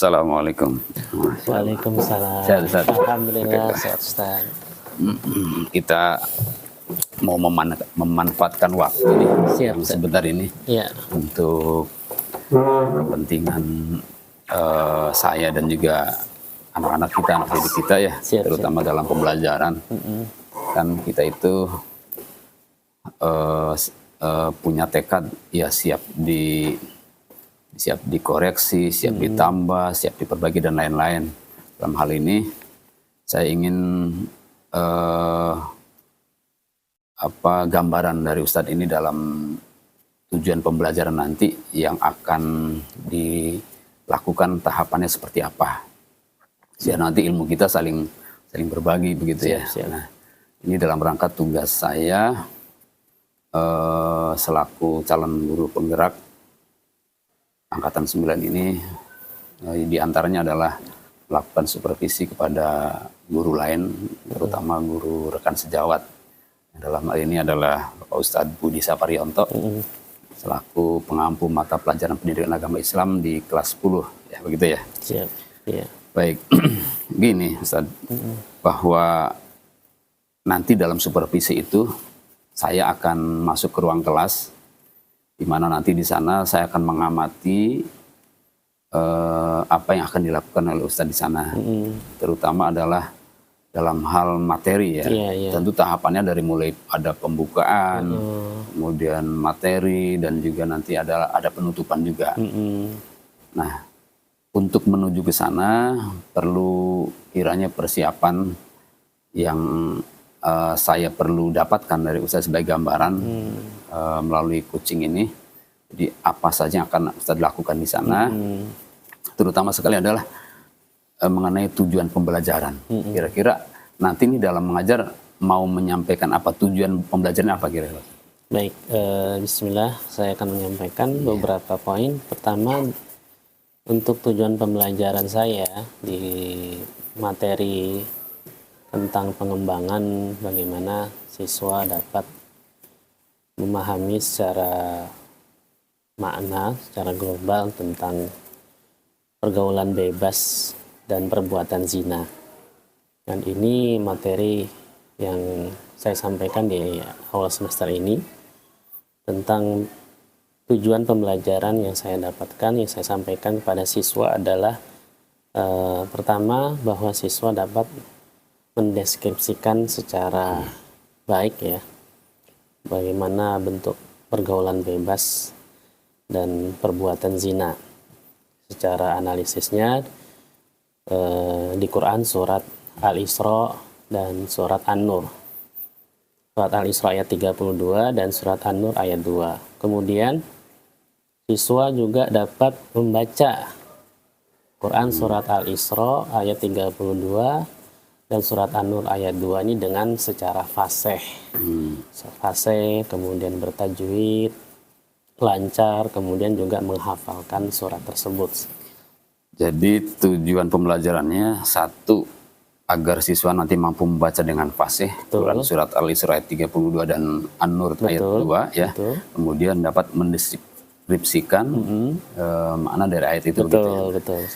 Assalamualaikum. Waalaikumsalam. Sehat, Ustaz? Alhamdulillah sehat Ustaz. Kita mau memanfaatkan waktu nih Siap, yang Ustaz. sebentar ini Iya, untuk kepentingan saya dan juga anak-anak kita, anak didik kita ya, Siap, terutama dalam pembelajaran. Kan kita itu punya tekad ya siap dikoreksi, siap ditambah, siap diperbaiki dan lain-lain. Dalam hal ini saya ingin gambaran dari Ustadz ini dalam tujuan pembelajaran nanti yang akan dilakukan tahapannya seperti apa. Biar nanti ilmu kita saling berbagi begitu ya. Siap. Nah, ini dalam rangka tugas saya selaku calon guru penggerak Angkatan 9 ini, diantaranya adalah melakukan supervisi kepada guru lain, terutama guru rekan sejawat. Dalam hal ini adalah Bapak Ustadz Budi Saparionto, selaku pengampu mata pelajaran pendidikan agama Islam di kelas 10, ya begitu ya. siap. Iya. Baik, gini Ustadz, bahwa nanti dalam supervisi itu saya akan masuk ke ruang kelas, di mana nanti di sana saya akan mengamati apa yang akan dilakukan oleh Ustadz di sana, terutama adalah dalam hal materi ya. Iya. Tentu tahapannya dari mulai ada pembukaan, kemudian materi, dan juga nanti ada penutupan juga. Nah, untuk menuju ke sana perlu kiranya persiapan yang saya perlu dapatkan dari Ustadz sebagai gambaran melalui coaching ini. Jadi apa saja yang akan Ustadz lakukan di sana, terutama sekali adalah mengenai tujuan pembelajaran. Kira-kira nanti ini dalam mengajar mau menyampaikan apa, tujuan pembelajaran apa kira-kira? Baik, bismillah, saya akan menyampaikan beberapa poin. Pertama, untuk tujuan pembelajaran saya di materi tentang pengembangan bagaimana siswa dapat memahami secara makna, secara global tentang pergaulan bebas dan perbuatan zina. Dan ini materi yang saya sampaikan di awal semester ini tentang tujuan pembelajaran yang saya dapatkan, yang saya sampaikan kepada siswa adalah pertama, bahwa siswa dapat mendeskripsikan secara baik ya bagaimana bentuk pergaulan bebas dan perbuatan zina. Secara analisisnya di Quran surat Al-Isra dan surat An-Nur. Surat Al-Isra ayat 32 dan surat An-Nur ayat 2. Kemudian siswa juga dapat membaca Quran surat Al-Isra ayat 32 dan surat An-Nur ayat 2 ini dengan secara fasih. Fasih, kemudian bertajwid, lancar, kemudian juga menghafalkan surat tersebut. Jadi tujuan pembelajarannya satu, agar siswa nanti mampu membaca dengan fasih Quran surat Al-Isra ayat 32 dan An-Nur ayat 2 ya. Betul. Kemudian dapat mendeskripsikan makna dari ayat itu. Betul.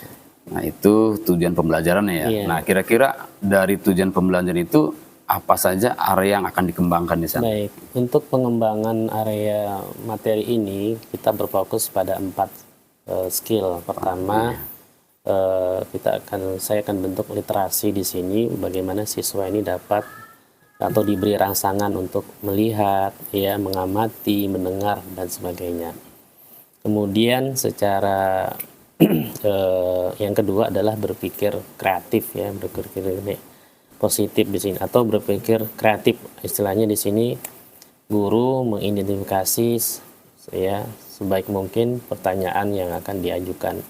Nah, itu tujuan pembelajarannya ya. Iya. Nah, kira-kira dari tujuan pembelajaran itu apa saja area yang akan dikembangkan di sana? Baik, untuk pengembangan area materi ini kita berfokus pada 4 skill. Pertama, saya akan bentuk literasi di sini, bagaimana siswa ini dapat atau diberi rangsangan untuk melihat, ya, mengamati, mendengar dan sebagainya. Kemudian secara yang kedua adalah berpikir kreatif ya, berpikir positif di sini atau berpikir kreatif. Istilahnya di sini guru mengidentifikasi ya sebaik mungkin pertanyaan yang akan diajukan.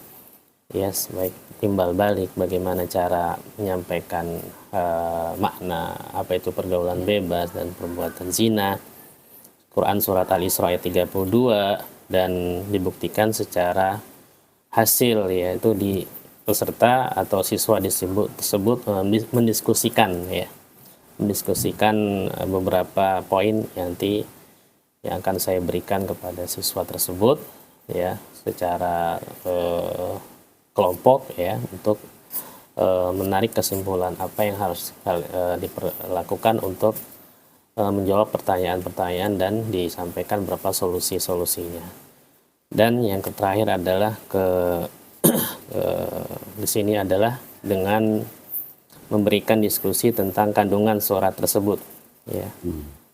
Ya, sebaik timbal balik bagaimana cara menyampaikan makna apa itu pergaulan bebas dan perbuatan zina. Quran surat Al-Isra ayat 32 dan dibuktikan secara hasil, yaitu di peserta atau siswa tersebut mendiskusikan beberapa poin nanti yang akan saya berikan kepada siswa tersebut ya secara kelompok ya untuk menarik kesimpulan apa yang harus dilakukan untuk menjawab pertanyaan-pertanyaan dan disampaikan beberapa solusi-solusinya. Dan yang terakhir adalah di sini adalah dengan memberikan diskusi tentang kandungan surat tersebut ya.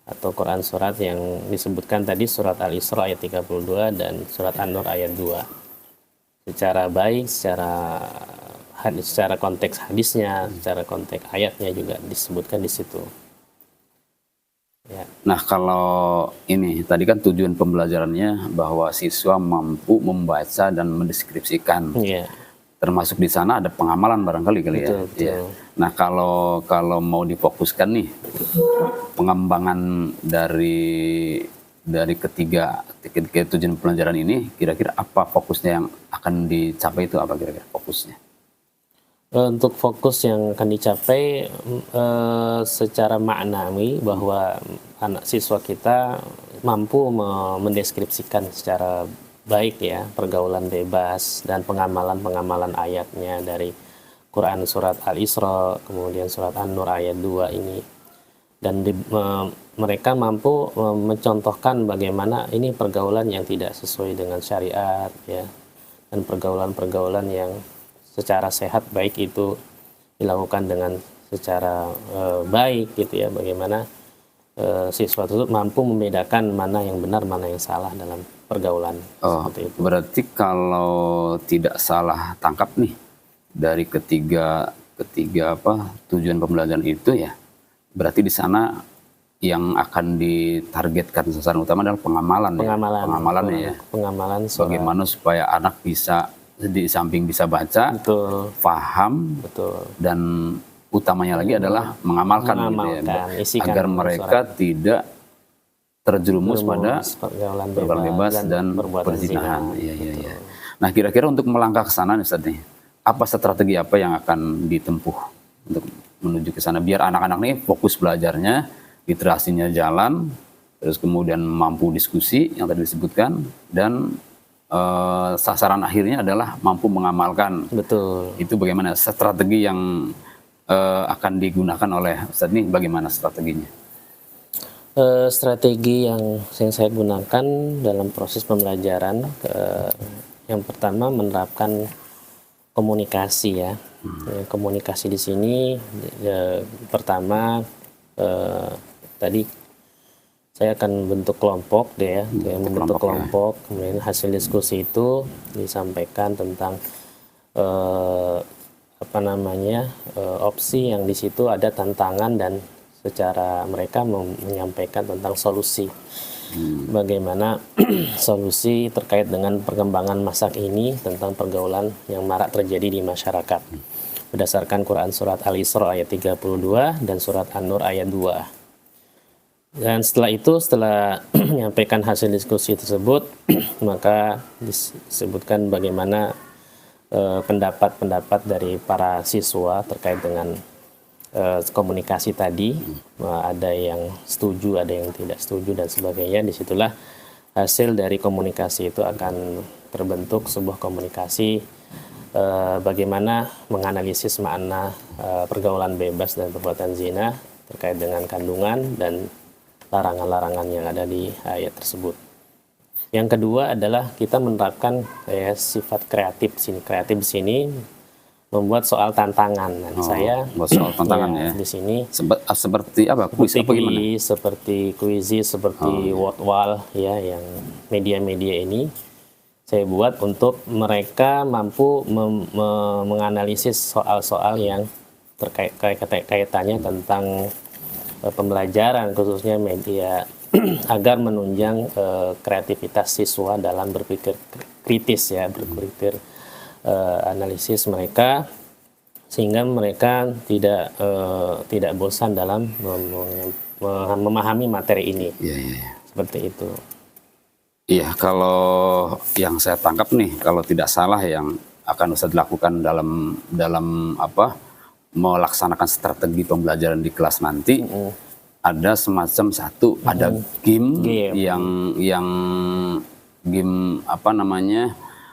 Atau Quran surat yang disebutkan tadi, surat Al-Isra ayat 32 dan surat An-Nur ayat 2. Secara baik, secara konteks hadisnya, secara konteks ayatnya juga disebutkan di situ. Ya. Nah, kalau ini tadi kan tujuan pembelajarannya bahwa siswa mampu membaca dan mendeskripsikan. Ya. Termasuk di sana ada pengamalan barangkali kali ya. Betul. Ya. Nah, kalau mau difokuskan nih pengembangan dari ketiga tujuan pelajaran ini, kira-kira apa fokusnya yang akan dicapai, itu apa kira-kira fokusnya? Untuk fokus yang akan dicapai secara maknawi bahwa anak siswa kita mampu mendeskripsikan secara baik ya pergaulan bebas dan pengamalan ayatnya dari Quran surat Al-Isra, kemudian surat An-Nur ayat 2 ini. Dan mereka mampu mencontohkan bagaimana ini pergaulan yang tidak sesuai dengan syariat ya, dan pergaulan-pergaulan yang secara sehat baik itu dilakukan dengan secara baik gitu ya, bagaimana siswa tersebut mampu membedakan mana yang benar mana yang salah dalam pergaulan. Seperti itu. Berarti kalau tidak salah tangkap nih dari ketiga tujuan pembelajaran itu ya, berarti di sana yang akan ditargetkan sasaran utama adalah pengamalannya ya. Pengamalan bagaimana supaya anak bisa di samping bisa baca, betul, paham, betul, dan utamanya lagi adalah mengamalkan gitu ya, agar mereka tidak terjerumus pada pergaulan bebas dan perzinahan. Iya. Nah, kira-kira untuk melangkah ke sana Ustaz nih, apa strategi apa yang akan ditempuh untuk menuju ke sana biar anak-anak nih fokus belajarnya, literasinya jalan, terus kemudian mampu diskusi yang tadi disebutkan, dan sasaran akhirnya adalah mampu mengamalkan. Betul. Itu bagaimana strategi yang akan digunakan oleh Ustaz nih, bagaimana strateginya? Strategi yang saya gunakan dalam proses pembelajaran, yang pertama menerapkan komunikasi ya. Komunikasi di sini pertama tadi saya akan bentuk kelompok deh ya, membentuk kelompok, kemudian hasil diskusi itu disampaikan tentang opsi yang di situ ada tantangan, dan secara mereka menyampaikan tentang solusi. Bagaimana solusi terkait dengan perkembangan masa ini tentang pergaulan yang marak terjadi di masyarakat berdasarkan Quran surat Al-Isra ayat 32 dan surat An-Nur ayat 2. Dan setelah menyampaikan hasil diskusi tersebut, maka disebutkan bagaimana pendapat-pendapat dari para siswa terkait dengan komunikasi tadi. Ada yang setuju, ada yang tidak setuju, dan sebagainya. Disitulah hasil dari komunikasi itu akan terbentuk sebuah komunikasi bagaimana menganalisis makna pergaulan bebas dan perbuatan zina terkait dengan kandungan dan larangan-larangan yang ada di ayat tersebut. Yang kedua adalah kita menerapkan sifat kreatif di sini. Kreatif di sini membuat soal tantangan. Dan saya buat soal tantangan ya. Di sini seperti apa? Kuis apa gimana? Seperti kuisi, seperti word wall ya, yang media-media ini saya buat untuk mereka mampu menganalisis soal-soal yang terkait kaitannya tentang pembelajaran, khususnya media, agar menunjang kreativitas siswa dalam berpikir kritis ya, berpikir analisis mereka, sehingga mereka tidak bosan dalam memahami materi ini. Seperti itu. Iya, kalau yang saya tangkap nih, kalau tidak salah yang akan Ustaz lakukan dalam melaksanakan strategi pembelajaran di kelas nanti, ada semacam ada game yang game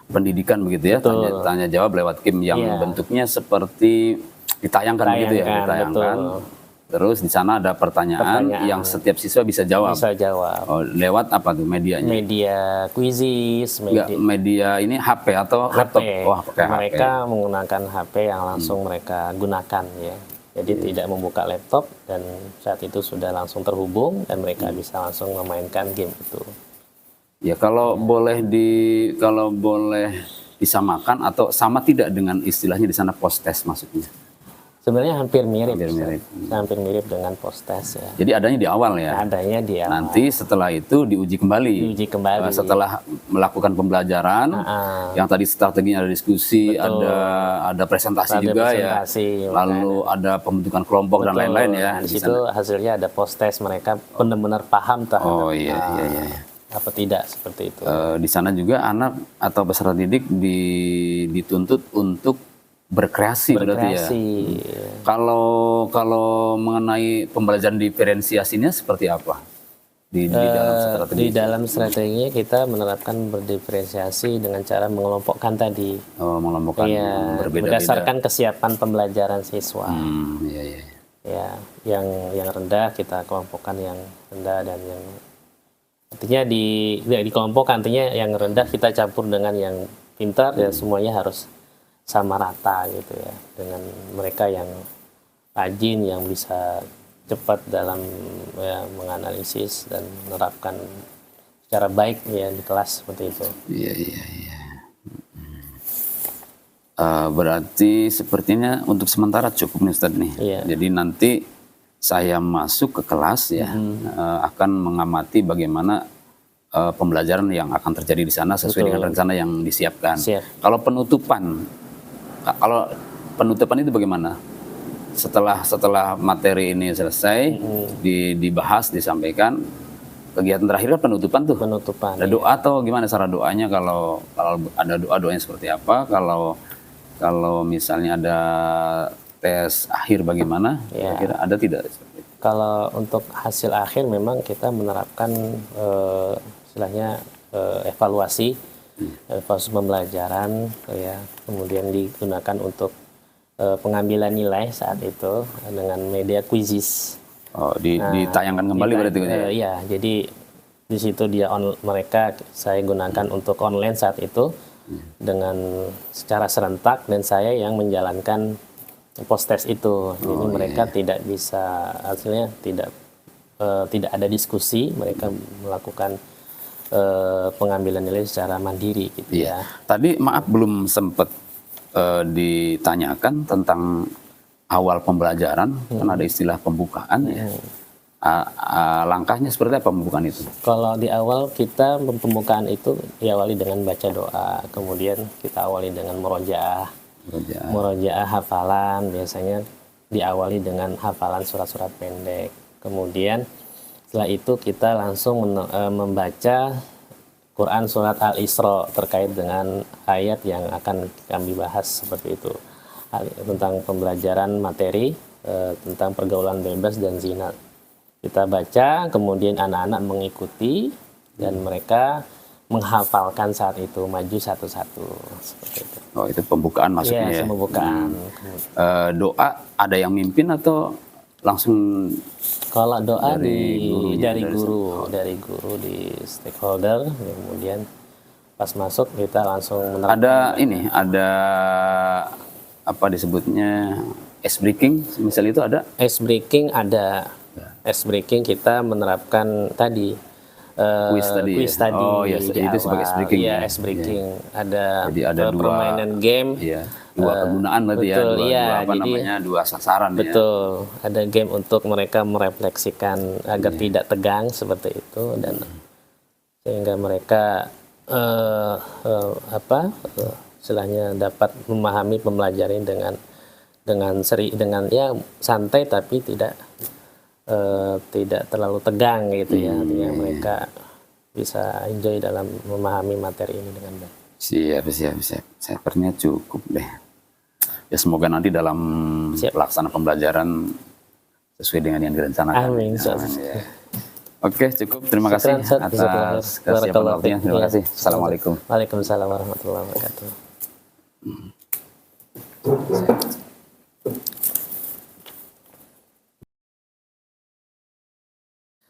pendidikan begitu ya, tanya jawab lewat game yang bentuknya seperti ditayangkan begitu ya, ditayangkan. Betul. Terus di sana ada pertanyaan yang setiap siswa bisa jawab. Bisa jawab. Oh, lewat apa tuh medianya? Media quizzes, media ini HP atau laptop? Oh, mereka menggunakan HP yang langsung mereka gunakan ya. Jadi tidak membuka laptop dan saat itu sudah langsung terhubung dan mereka bisa langsung memainkan game itu. Ya kalau boleh disamakan atau sama tidak dengan istilahnya di sana post-test maksudnya? Sebenarnya hampir mirip dengan post-test ya. Jadi adanya di awal ya? Adanya di awal. Nanti setelah itu diuji kembali. Setelah melakukan pembelajaran, yang tadi strateginya ada diskusi, ada presentasi juga ya. Lalu ada pembentukan kelompok dan lain-lain ya. Di situ hasilnya ada post-test, mereka benar-benar paham terhadap apa tidak seperti itu. Di sana juga anak atau peserta didik dituntut untuk berkreasi berarti ya. Kalau mengenai pembelajaran diferensiasinya seperti apa dalam strategi? Di dalam strateginya kita menerapkan berdiferensiasi dengan cara mengelompokkan tadi. Mengelompokkan berbeda-beda. Berdasarkan kesiapan pembelajaran siswa. Ya, yang rendah kita kelompokkan yang rendah dan yang artinya dikelompokkan, artinya yang rendah kita campur dengan yang pintar ya, semuanya harus sama rata gitu ya, dengan mereka yang rajin, yang bisa cepat dalam menganalisis dan menerapkan secara baik ya di kelas seperti itu. Iya. Berarti sepertinya untuk sementara cukup nih Ustadz nih. Jadi nanti saya masuk ke kelas ya, akan mengamati bagaimana pembelajaran yang akan terjadi di sana sesuai dengan rencana yang disiapkan. Kalau penutupan itu bagaimana? Setelah materi ini selesai, dibahas, disampaikan, kegiatan terakhir kan penutupan tuh. Ada doa atau gimana cara doanya? Kalau ada doanya seperti apa? Kalau misalnya ada tes akhir bagaimana? Kira-kira ada tidak? Kalau untuk hasil akhir memang kita menerapkan istilahnya evaluasi pembelajaran ya, kemudian digunakan untuk pengambilan nilai saat itu dengan media quizzes. Ditayangkan kembali berarti ya? Iya, jadi di situ mereka saya gunakan untuk online saat itu dengan secara serentak dan saya yang menjalankan post-test itu. Jadi mereka tidak bisa, hasilnya tidak ada diskusi, mereka melakukan pengambilan nilai secara mandiri gitu ya. Tadi maaf belum sempat ditanyakan tentang awal pembelajaran, kan ada istilah pembukaan ya. Langkahnya seperti apa pembukaan itu? Kalau di awal kita pembukaan itu diawali dengan baca doa, kemudian kita awali dengan murojaah hafalan, biasanya diawali dengan hafalan surat-surat pendek. Kemudian setelah itu kita langsung membaca Quran surat Al-Isra terkait dengan ayat yang akan kami bahas seperti itu. Tentang pembelajaran materi tentang pergaulan bebas dan zina. Kita baca, kemudian anak-anak mengikuti dan mereka menghafalkan saat itu, maju satu-satu seperti itu. Itu pembukaan maksudnya ya? Pembukaan. Doa ada yang mimpin atau langsung? Kalau doa dari guru di stakeholder, kemudian pas masuk kita langsung menerapkan. Ada apa disebutnya ice breaking, misal itu ada? Ice breaking ada. Ice breaking kita menerapkan tadi quiz tadi. Itu sebagai ice breaking. Ice breaking. Ada dua permainan game. Dua kegunaan berarti dua sasaran. Betul. Ada game untuk mereka merefleksikan agar tidak tegang seperti itu dan sehingga mereka istilahnya dapat memahami pembelajaran dengan santai tapi tidak terlalu tegang gitu ya. Artinya mereka bisa enjoy dalam memahami materi ini dengan baik. Siap. Sepertinya cukup deh. Ya semoga nanti dalam pelaksanaan pembelajaran sesuai dengan yang direncanakan. Amin. Ya. Oke, cukup. Terima kasih atas kesiapan waktunya. Terima kasih. Assalamualaikum. Waalaikumsalam warahmatullahi wabarakatuh.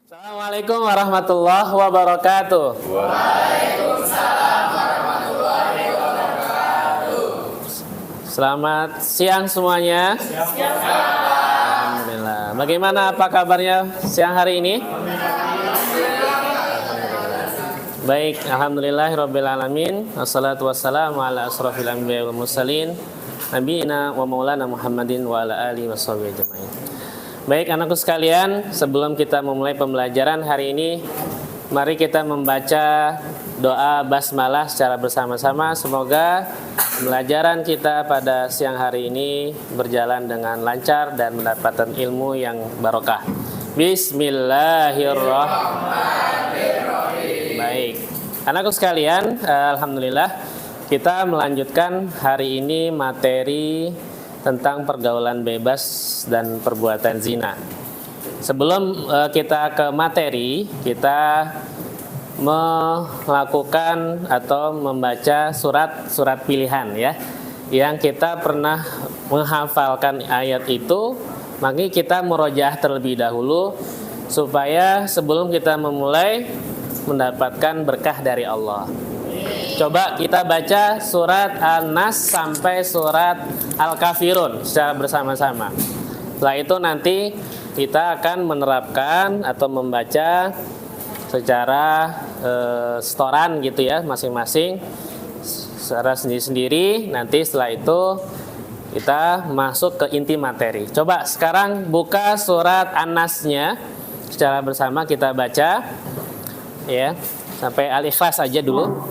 Assalamualaikum warahmatullahi wabarakatuh. Waalaikumsalam warahmatullahi wabarakatuh. Selamat siang semuanya. Alhamdulillah. Bagaimana apa kabarnya siang hari ini? Baik, alhamdulillahirabbil alamin. Wassalatu wassalamu ala asrofil anbiya'i wal mursalin nabiyina wa maulana Muhammadin wa ala alihi washabihi ajmain. Baik anakku sekalian, sebelum kita memulai pembelajaran hari ini, mari kita membaca doa basmalah secara bersama-sama. Semoga pembelajaran kita pada siang hari ini berjalan dengan lancar dan mendapatkan ilmu yang barokah. Bismillahirrahmanirrahim. Baik, anakku sekalian, alhamdulillah kita melanjutkan hari ini materi tentang pergaulan bebas dan perbuatan zina. Sebelum kita ke materi, kita melakukan atau membaca surat pilihan ya, yang kita pernah menghafalkan ayat itu. Maka kita murojaah terlebih dahulu supaya sebelum kita memulai mendapatkan berkah dari Allah. Coba kita baca surat An-Nas sampai surat Al-Kafirun secara bersama-sama. Setelah itu nanti kita akan menerapkan atau membaca secara setoran gitu ya, masing-masing secara sendiri-sendiri. Nanti setelah itu kita masuk ke inti materi. Coba sekarang buka surat An-Nasnya secara bersama kita baca ya, sampai Al-Ikhlas aja dulu.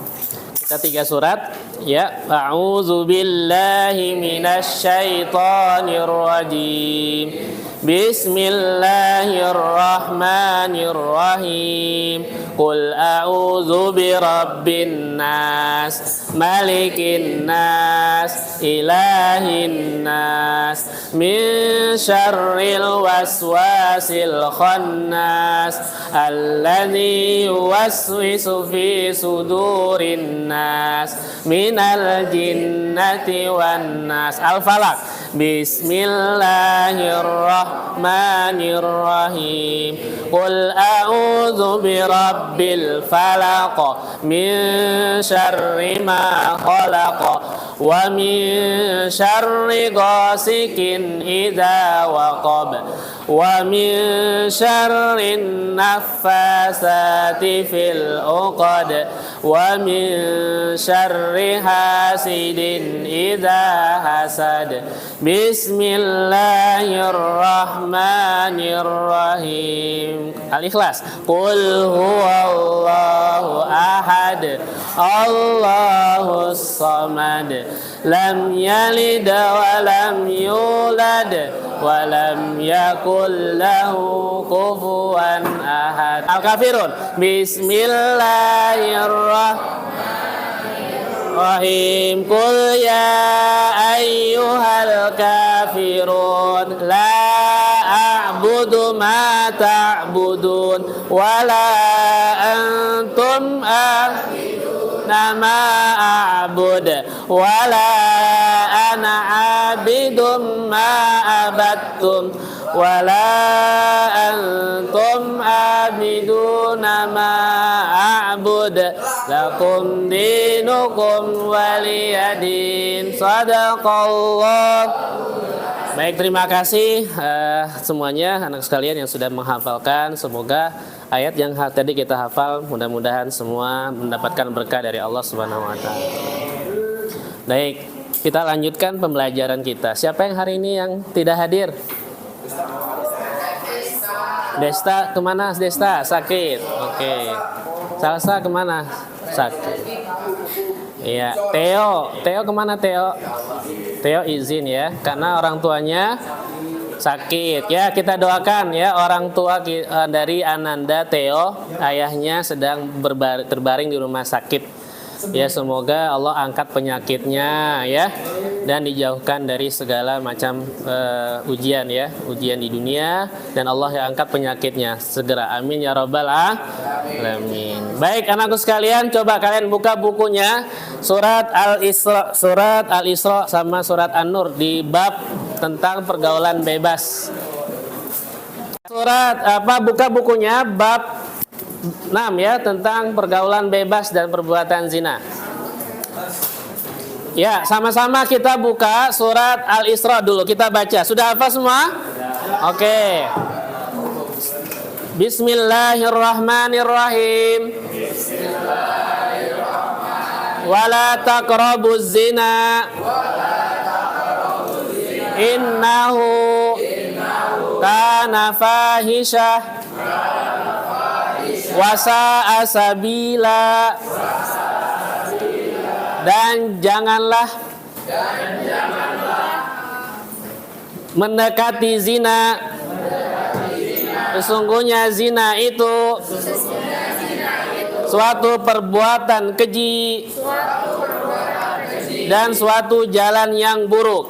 Kita 3 surat ya. A'udzu billahi minasy syaithanir rajim. Bismillahirrahmanirrahim. Qul a'udzu birabbin nas, malikin nas, ilahin nas, min syarril waswasil khannas, alladzi yuwaswisu fi sudurin nas, minal jinnati wan nas. Al-Falaq. Bismillahirrahmanirrahim. Qul a'udzu birabbil falaq, min syarri ma khalaq, wa min syarri ghasikin idza waqab, wa min syarri naffasati fil 'uqad, wa min syarri hasidin idza hasad. Bismillahirrahmanirrahim. Al-Ikhlas. Qul huwallahu ahad, Allahus samad, lam yalid wa lam yulad wa lam yakul lahu kufuwan ahad. Al-Kafirun. Bismillahirrahmanirrahim. Qul ya ayyuhal kafirun, la a'budu ma ta'budun, wa la antum a'buduna ma a'bud, wa la ana 'abidum ma abattum, wa la antum 'abiduna ma a'bud, lakum dinukum waliyadin. Sadaqallah. Baik, terima kasih semuanya anak sekalian yang sudah menghafalkan. Semoga ayat yang tadi kita hafal mudah-mudahan semua mendapatkan berkah dari Allah Subhanahu wa taala. Baik, kita lanjutkan pembelajaran kita. Siapa yang hari ini yang tidak hadir? Desta kemana? Desta sakit. Oke. Salsa kemana? Sakit. Iya. Theo kemana Theo? Theo izin ya, karena orang tuanya sakit. Ya, kita doakan ya orang tua dari Ananda Theo, ayahnya sedang terbaring di rumah sakit. Ya, semoga Allah angkat penyakitnya ya, dan dijauhkan dari segala macam ujian ya, ujian di dunia, dan Allah yang angkat penyakitnya segera. Amin ya rabbal alamin. Baik anakku sekalian, coba kalian buka bukunya surat Al-Isra sama surat An-Nur di bab tentang pergaulan bebas. Buka bukunya bab 6 ya, tentang pergaulan bebas dan perbuatan zina. Ya, sama-sama kita buka surat Al-Isra dulu, kita baca. Sudah hafal semua? Oke. Bismillahirrahmanirrahim. Wala taqrabuz zina. Innahu kana fahisyah. Wasa'a sabila. Dan janganlah mendekati zina. Sesungguhnya zina itu suatu perbuatan keji dan suatu jalan yang buruk.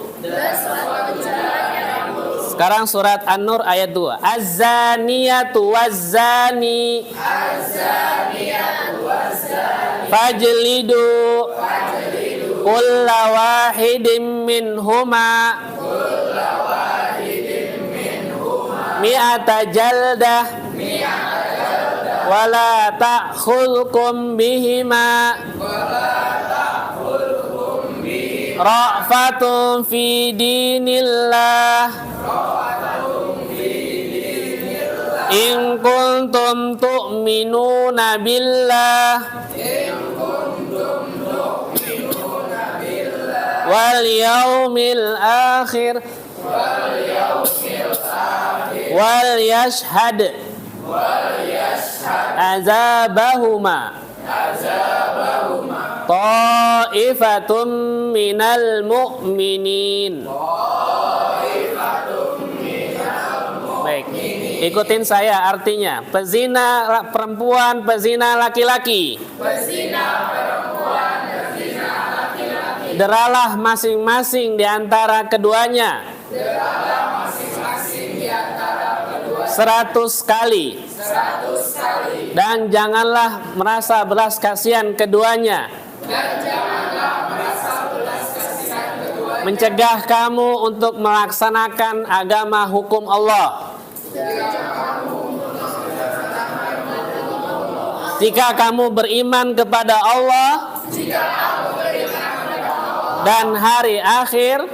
Sekarang surat An-Nur ayat 2. Az-zaniyatu waz-zani fajlidu kulla wahidin minhuma mi'ata jaldah wala ta'khudhukum bihima ra'fatun fi dinillah in kuntum tu'minuna billah wal yaumil akhir wal yashhad azabahuma ta'ifatum minal mu'minin. Baik, ikutin saya artinya. Pezina perempuan, pezina laki-laki. Deralah masing-masing di antara keduanya 100 kali. Dan janganlah merasa belas kasihan keduanya. Mencegah kamu untuk melaksanakan agama hukum Allah. Jika kamu beriman kepada Allah dan hari akhir,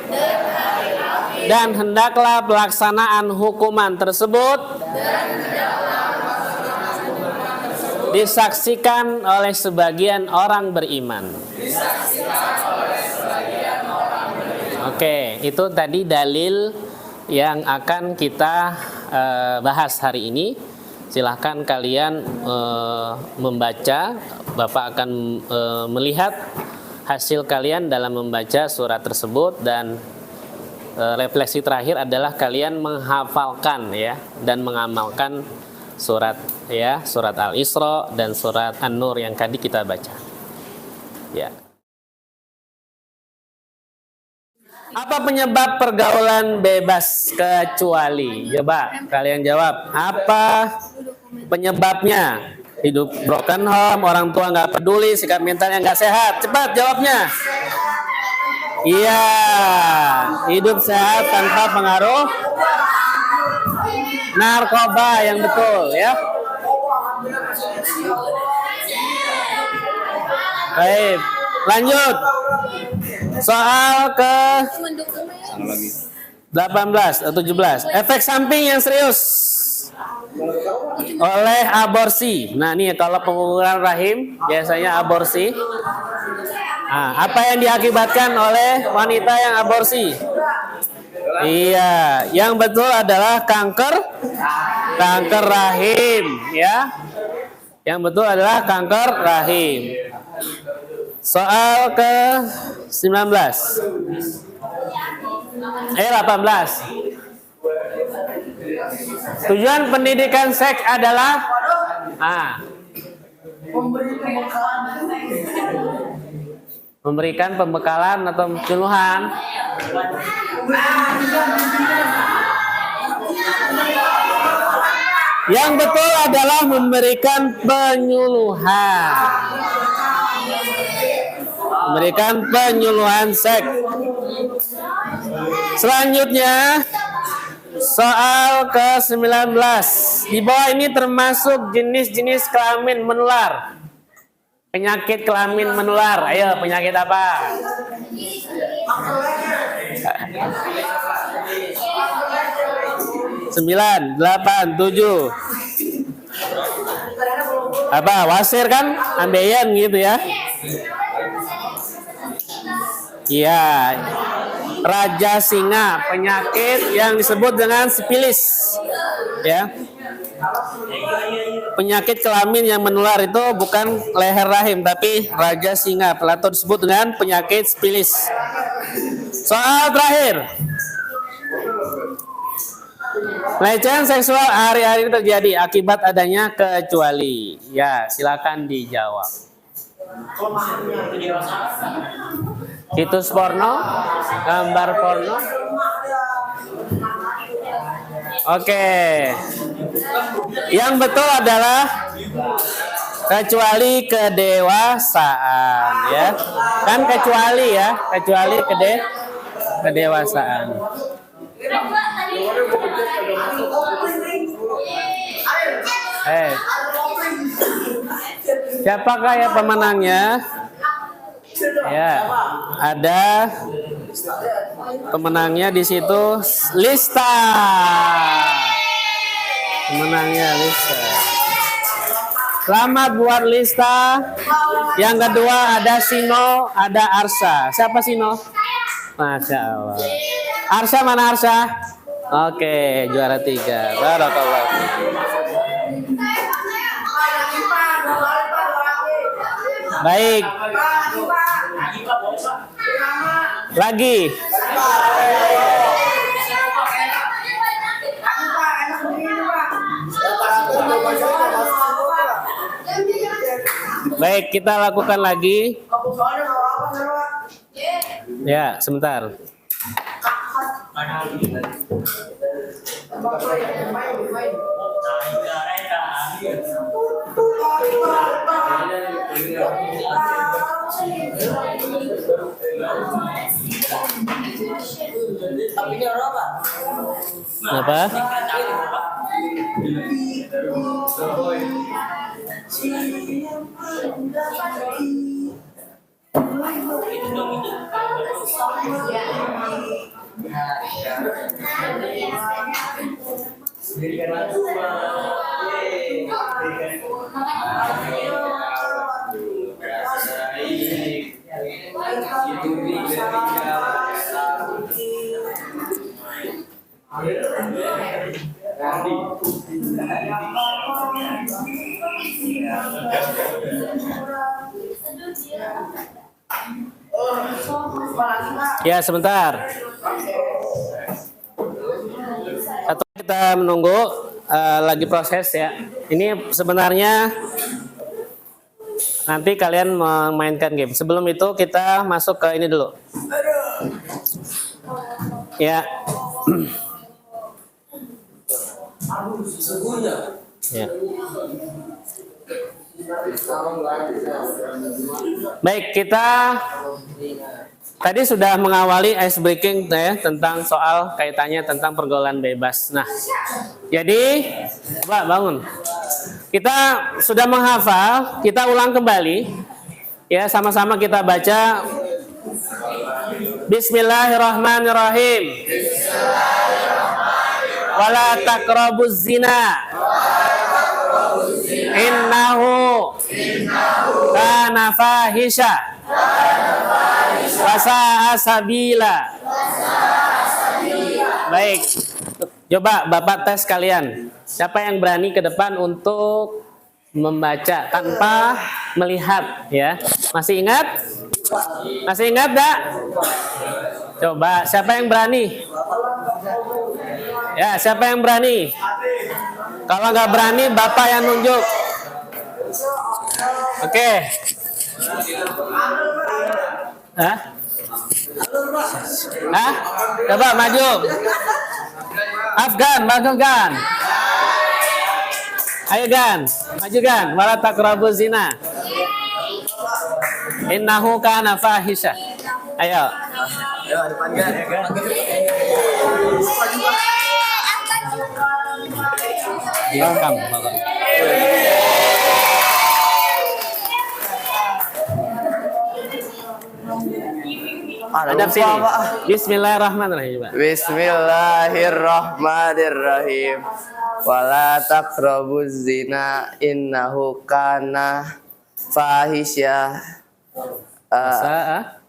dan hendaklah pelaksanaan hukuman tersebut disaksikan oleh sebagian orang beriman. Oke, itu tadi dalil yang akan kita bahas hari ini. Silahkan kalian membaca. Bapak akan melihat hasil kalian dalam membaca surat tersebut, dan refleksi terakhir adalah kalian menghafalkan ya dan mengamalkan surat Al-Isra dan surat An-Nur yang tadi kita baca. Ya. Apa penyebab pergaulan bebas kecuali? Coba kalian jawab. Apa penyebabnya? Hidup broken home, orang tua nggak peduli, sikap mental yang nggak sehat. Cepat jawabnya. Iya, hidup sehat tanpa pengaruh narkoba, yang betul ya. Baik, lanjut. Soal ke 18 atau 17. Efek samping yang serius oleh aborsi. Nah, ini kalau pengukuran rahim biasanya aborsi. Nah, apa yang diakibatkan oleh wanita yang aborsi? Iya, yang betul adalah kanker rahim ya. Yang betul adalah kanker rahim. Soal ke 19. 18. Tujuan pendidikan seks adalah Memberikan pembekalan atau penyuluhan? Yang betul adalah memberikan penyuluhan. Memberikan penyuluhan seks. Selanjutnya soal ke-19. Di bawah ini termasuk jenis-jenis kelamin menular. Penyakit kelamin menular. Ayo, penyakit apa? Sembilan, 8, 7. Apa? Wasir kan? Ambeien gitu ya. Iya. Raja singa, penyakit yang disebut dengan sifilis. Ya. Penyakit kelamin yang menular itu bukan leher rahim tapi raja singa, atau disebut dengan penyakit sifilis. Soal terakhir. Pelecehan seksual hari-hari ini terjadi akibat adanya kecuali. Ya, silakan dijawab. Situs porno, gambar porno. Oke. Yang betul adalah kecuali kedewasaan, ya. Kan kecuali ya, kecuali kedewasaan. Siapakah ya pemenangnya? Ya, ada pemenangnya di situ, Lista. Pemenangnya Lista. Selamat buat Lista. Yang kedua ada Sino, ada Arsa. Siapa Sino? Masya Allah. Arsa mana Arsa? Oke, juara 3. Barakallah. Baik. Lagi. Baik, kita lakukan lagi. Ya, sebentar. Apa? Ya, sebentar. Atau kita menunggu lagi proses ya. Ini sebenarnya nanti kalian memainkan game. Sebelum itu kita masuk ke ini dulu. Ya. Ya. Baik, kita tadi sudah mengawali ice breaking ya, tentang soal kaitannya tentang pergaulan bebas. Nah, jadi coba bangun. Kita sudah menghafal, kita ulang kembali. Ya, sama-sama kita baca. Bismillahirrahmanirrahim. Wala taqrabuz zina. Innahu kana fahisha. Wasa'a sabila. Baik. Coba Bapak tes kalian. Siapa yang berani ke depan untuk membaca tanpa melihat ya? Masih ingat? Masih ingat enggak? Coba siapa yang berani? Ya, siapa yang berani? Kalau nggak berani, Bapak yang nunjuk. Oke. Hah? Hah? Coba maju. Afgan, maju Gan. Ayo Gan, maju Gan. Wala taqrabu zina. Innahu kana fahisha. Ayo. Ayo depan Gan. Direkam. Hadap sini. Bismillahirrahmanirrahim. Bismillahirrahmanirrahim. Wala taqrabuz zina innahu kana fahisya.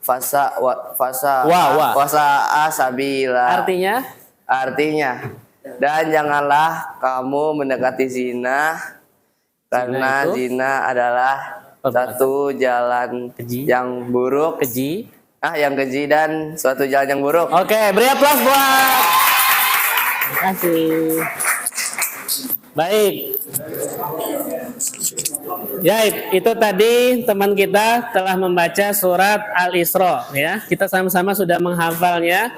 Fasa sabila. Artinya, dan janganlah kamu mendekati zina karena zina adalah satu jalan yang buruk, yang keji dan suatu jalan yang buruk. Oke, beri aplaus buat. Terima kasih. Baik. Ya, itu tadi teman kita telah membaca surat Al-Isra ya. Kita sama-sama sudah menghafalnya.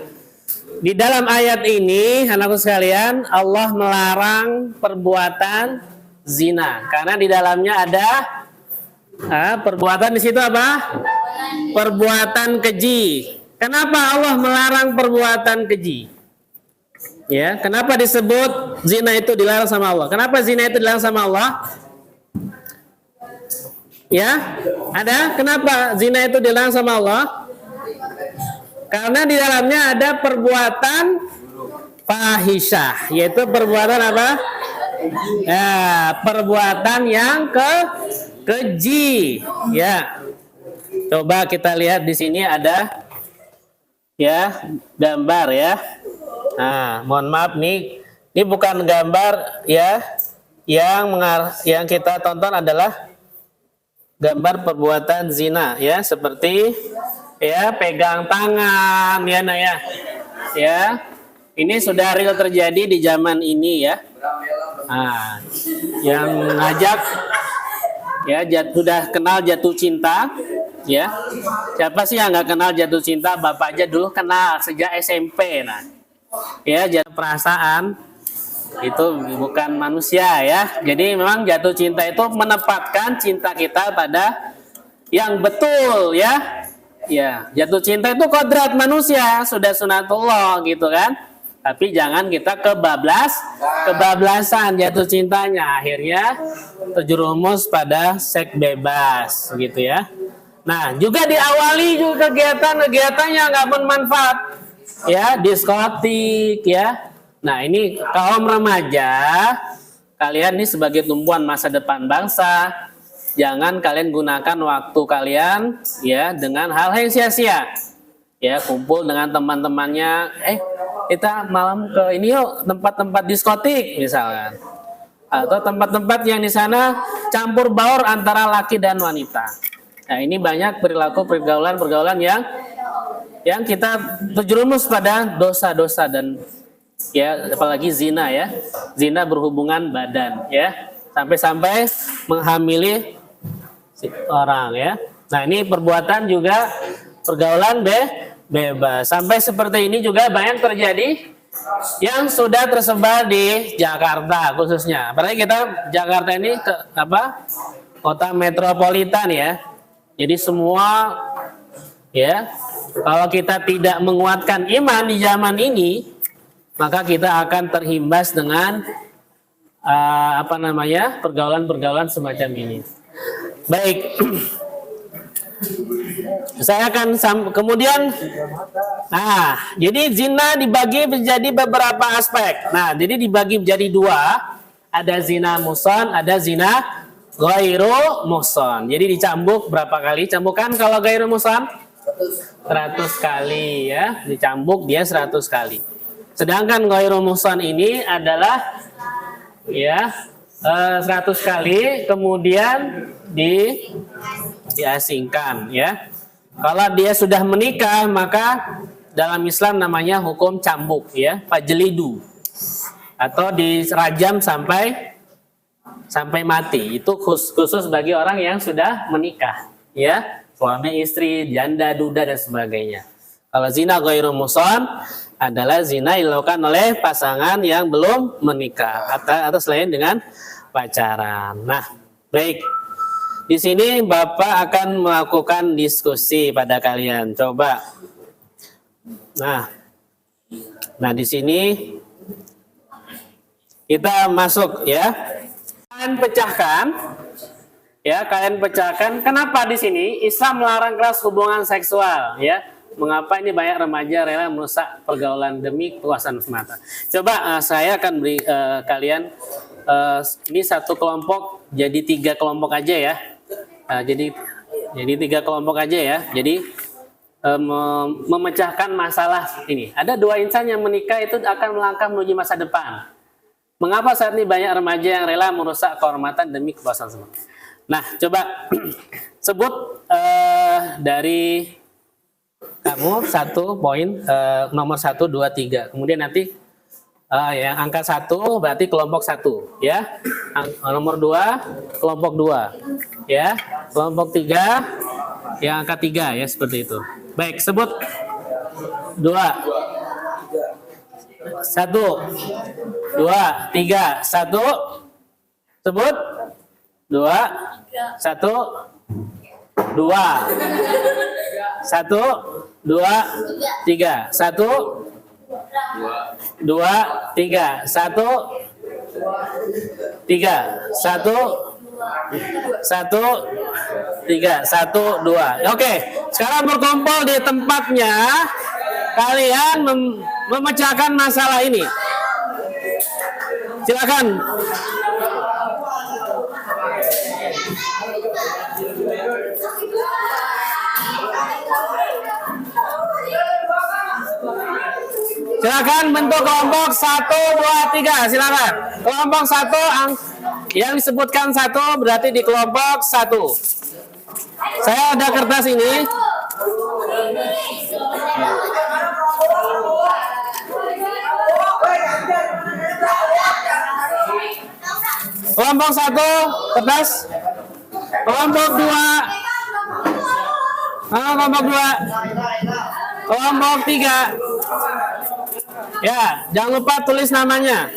Di dalam ayat ini, anakku sekalian, Allah melarang perbuatan zina karena di dalamnya ada perbuatan di situ apa? Perbuatan keji. Kenapa Allah melarang perbuatan keji? Ya, kenapa disebut zina itu dilarang sama Allah? Kenapa zina itu dilarang sama Allah? Ya, ada? Kenapa zina itu dilarang sama Allah? Karena di dalamnya ada perbuatan fahisyah, yaitu perbuatan apa? Ya, perbuatan yang keji. Ya. Coba kita lihat di sini ada ya gambar ya. Nah, mohon maaf nih, ini bukan gambar ya yang kita tonton adalah gambar perbuatan zina ya, seperti ya pegang tangan ya nah ya. Ya. Ini sudah real terjadi di zaman ini ya. Nah, yang ngajak ya sudah kenal jatuh cinta. Ya, siapa sih yang nggak kenal jatuh cinta? Bapak aja dulu kenal sejak SMP. Nah, ya jatuh perasaan itu bukan manusia ya. Jadi memang jatuh cinta itu menempatkan cinta kita pada yang betul ya. Ya, jatuh cinta itu kodrat manusia, sudah sunatullah gitu kan. Tapi jangan kita kebablasan jatuh cintanya, akhirnya terjerumus pada seks bebas gitu ya. Nah, juga diawali juga kegiatan-kegiatan yang nggak bermanfaat, ya, diskotik, ya. Nah, ini kaum remaja, kalian ini sebagai tumpuan masa depan bangsa, jangan kalian gunakan waktu kalian, ya, dengan hal yang sia-sia, ya, kumpul dengan teman-temannya, kita malam ke ini yuk, tempat-tempat diskotik, misalkan, atau tempat-tempat yang di sana campur baur antara laki dan wanita. Nah, ini banyak perilaku pergaulan yang kita terjerumus pada dosa-dosa dan ya apalagi zina ya. Zina berhubungan badan ya. Sampai-sampai menghamili orang ya. Nah, ini perbuatan juga pergaulan bebas. Sampai seperti ini juga banyak terjadi yang sudah tersebar di Jakarta khususnya. Apalagi kita Jakarta ini kota metropolitan ya. Jadi semua ya, kalau kita tidak menguatkan iman di zaman ini, maka kita akan terhimbas dengan pergaulan-pergaulan semacam ini. Baik. Saya akan kemudian jadi zina dibagi menjadi beberapa aspek. Nah, jadi dibagi menjadi dua, ada zina muhsan, ada zina ghairu muhsan. Jadi dicambuk berapa kali? Cambukan kalau ghairu muhsan 100 kali ya. Dicambuk dia 100 kali. Sedangkan ghairu muhsan ini adalah ya 100 kali kemudian diasingkan ya. Kalau dia sudah menikah maka dalam Islam namanya hukum cambuk ya, fajlidu. Atau dirajam sampai mati. Itu khusus bagi orang yang sudah menikah ya. suami istri, janda, duda dan sebagainya. Kalau zina ghairu muhsan adalah zina yang dilakukan oleh pasangan yang belum menikah atau selain dengan pacaran. Nah, baik. Di sini Bapak akan melakukan diskusi pada kalian. Coba. Nah di sini kita masuk ya. Kalian pecahkan. Kenapa di sini Islam melarang keras hubungan seksual? Ya, mengapa ini banyak remaja rela merusak pergaulan demi kepuasan semata? Coba saya akan beri kalian ini satu kelompok jadi 3 kelompok aja ya. Jadi 3 kelompok aja ya. Jadi memecahkan masalah ini. Ada 2 insan yang menikah itu akan melangkah menuju masa depan. Mengapa saat ini banyak remaja yang rela merusak kehormatan demi kepuasan semata? Nah, coba sebut dari kamu 1 poin, nomor 1, 2, 3. Kemudian nanti yang angka 1 berarti kelompok 1 ya. Nomor 2 kelompok 2 ya. Kelompok 3 yang angka 3 ya, seperti itu. Baik, sebut 2 1 2 3 1 sebut 2 1 2 1 2 3 1 2 3 1 2 3 1 3 1 3 1 2. Oke, sekarang berkumpul di tempatnya. Kalian memecahkan masalah ini. Silakan. Silakan bentuk kelompok 1, 2, 3. Silakan. Kelompok 1 yang disebutkan 1 berarti di kelompok 1. Saya ada kertas ini. Kelompok 1 kertas. Kelompok 2. Kelompok 2. Kelompok 3. Ya, jangan lupa tulis namanya.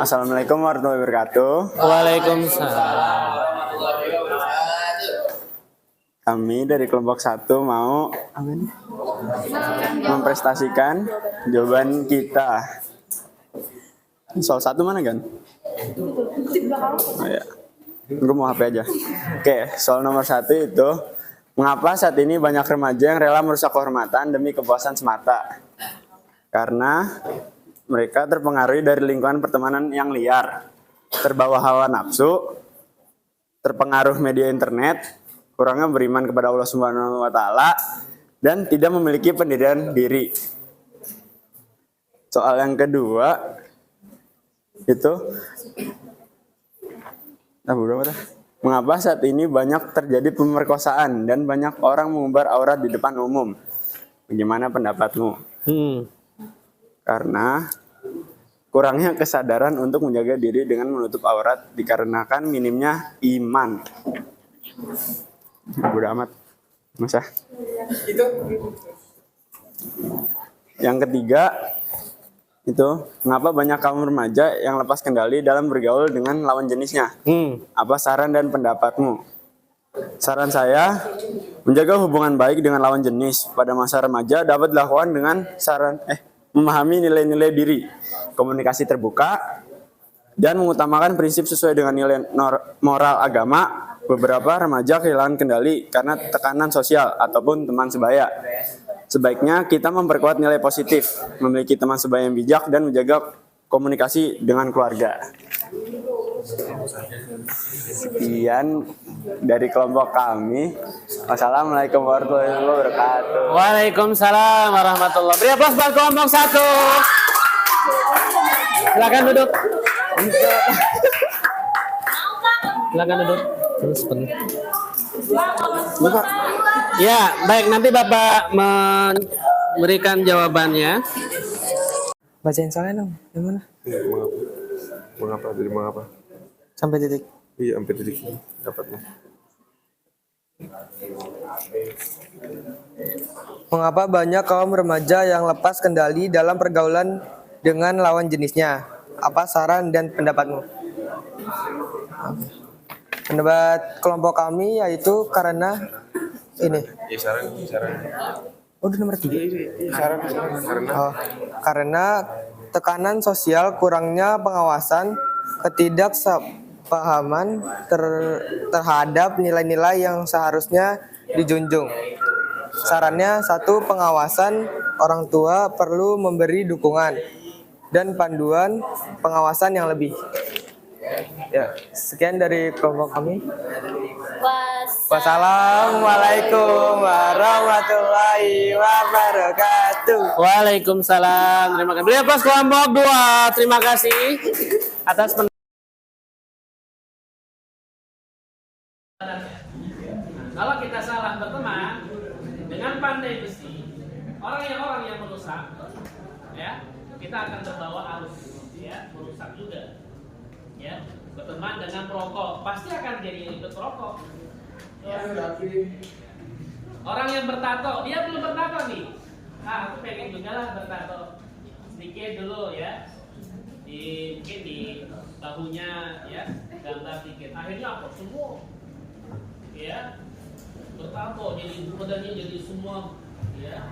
Assalamualaikum warahmatullahi wabarakatuh. Waalaikumsalam. Kami dari kelompok 1 mau mempresentasikan jawaban kita. Soal 1 mana kan? Oh ya, gue mau HP aja. Oke, soal nomor 1 itu, mengapa saat ini banyak remaja yang rela merusak kehormatan demi kepuasan semata? Karena mereka terpengaruhi dari lingkungan pertemanan yang liar, terbawa hawa nafsu, terpengaruh media internet, kurangnya beriman kepada Allah Subhanahu wa Ta'ala, dan tidak memiliki pendirian diri. Soal yang kedua itu mengapa saat ini banyak terjadi pemerkosaan dan banyak orang mengumbar aurat di depan umum? Bagaimana pendapatmu? Karena kurangnya kesadaran untuk menjaga diri dengan menutup aurat dikarenakan minimnya iman. Bodo amat, masa? Yang ketiga itu, mengapa banyak kaum remaja yang lepas kendali dalam bergaul dengan lawan jenisnya? Apa saran dan pendapatmu? Saran saya, menjaga hubungan baik dengan lawan jenis pada masa remaja dapat dilakukan dengan memahami nilai-nilai diri, komunikasi terbuka, dan mengutamakan prinsip sesuai dengan nilai moral agama. Beberapa remaja kehilangan kendali karena tekanan sosial ataupun teman sebaya. Sebaiknya kita memperkuat nilai positif, memiliki teman sebaya yang bijak, dan menjaga komunikasi dengan keluarga. Sekian dari kelompok kami. Wassalamualaikum warahmatullahi wabarakatuh. Waalaikumsalam warahmatullahi wabarakatuh. Beri aplaus buat kelompok 1. Silakan duduk. Silakan duduk. Terus Bapak. Ya, baik, nanti Bapak memberikan jawabannya. Bacain soalnya dong, yang mana? Iya, mengapa? Dari mengapa? Sampai titik. Iya, sampai titik dapatnya. Mengapa banyak kaum remaja yang lepas kendali dalam pergaulan dengan lawan jenisnya? Apa saran dan pendapatmu? Pendapat kelompok kami yaitu karena ini. Iya, saran. Oh, udah nomor 3. Saran. Karena tekanan sosial, kurangnya pengawasan, ketidaksepahaman terhadap nilai-nilai yang seharusnya dijunjung. Sarannya, 1. Pengawasan. Orang tua perlu memberi dukungan dan panduan pengawasan yang lebih. Ya, sekian dari kelompok kami. Wassalamualaikum warahmatullahi wabarakatuh. Waalaikumsalam. Terima kasih. Beri aplaus kelompok 2. Terima kasih atas kalau kita salah berteman dengan pandai besi, orang yang merusak, ya, kita akan terbawa arus, ya, merusak juga. Ya, berteman dengan perokok pasti akan jadi ikut perokok. Ya. Orang yang bertato, dia belum bertato nih. Aku pengen juga lah bertato sedikit dulu ya. Mungkin di bahunya ya, gambar sedikit. Akhirnya apa? Semua ya bertato, jadi badannya jadi semua ya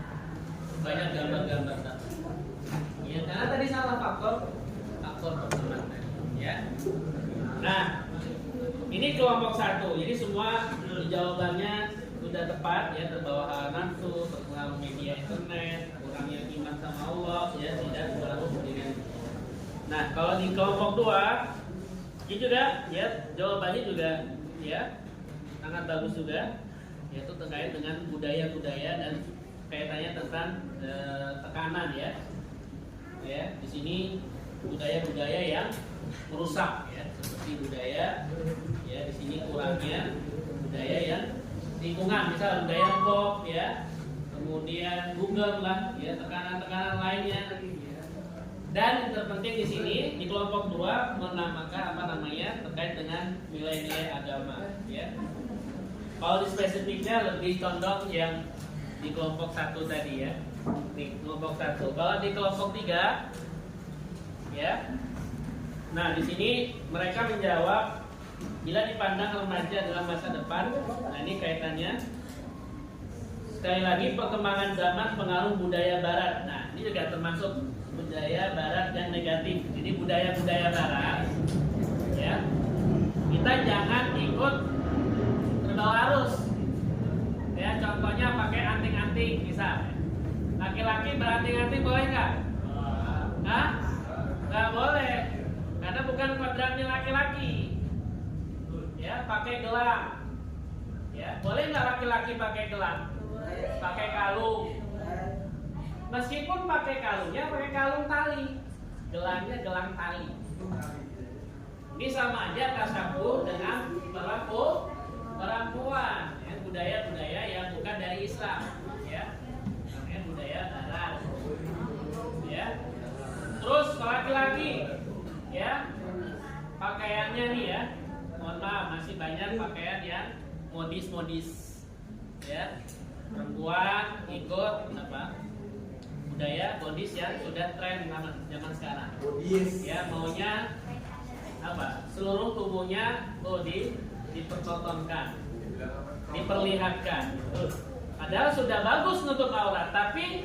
banyak gambar-gambar. Ya, karena tadi salah faktor pertemanan. Ya. Nah, ini kelompok 1. Jadi semua jawabannya sudah tepat ya, terbawa hawa nafsu, terpengaruh media internet, kurangnya iman sama Allah, ya, tidak terpengaruh dengan. Nah, kalau di kelompok 2 ini juga ya jawabannya juga ya sangat bagus juga, yaitu terkait dengan budaya-budaya dan kaitannya tentang tekanan ya. Ya, di sini budaya-budaya yang merusak ya, seperti budaya ya di sini kurangnya budaya yang lingkungan, misal budaya pop ya, kemudian Google lah ya, tekanan-tekanan lainnya. Dan yang terpenting di sini di kelompok 2 menamakan apa namanya terkait dengan nilai-nilai agama ya. Kalau di spesifiknya lebih condong yang di kelompok 1 tadi ya, di kelompok 1. Kalau di kelompok 3 ya. Nah, di sini mereka menjawab bila dipandang remaja dalam masa depan. Nah, ini kaitannya. Sekali lagi, perkembangan zaman pengaruh budaya barat. Nah, ini juga termasuk budaya barat yang negatif. Jadi budaya-budaya barat ya. Kita jangan ikut terbawa arus. Ya, contohnya pakai anting-anting misal. Laki-laki beranting-anting boleh nggak? Hah? Nggak boleh. Karena bukan kodratnya laki-laki. Ya, pakai gelang. Ya, boleh nggak laki-laki pakai gelang? Pakai kalung. Meskipun pakai kalungnya pakai kalung tali, gelangnya gelang tali. Ini sama aja tasabuh dengan perempuan. Ya, budaya-budaya yang bukan dari Islam. Ya, namanya budaya Barat. Ya. Terus laki-laki. Ya, pakaiannya nih ya, mohon maaf masih banyak pakaian yang modis-modis ya, perempuan ikut apa budaya modis yang sudah tren zaman sekarang ya, maunya apa seluruh tubuhnya dipertontonkan, diperlihatkan. Padahal sudah bagus nutup aurat, tapi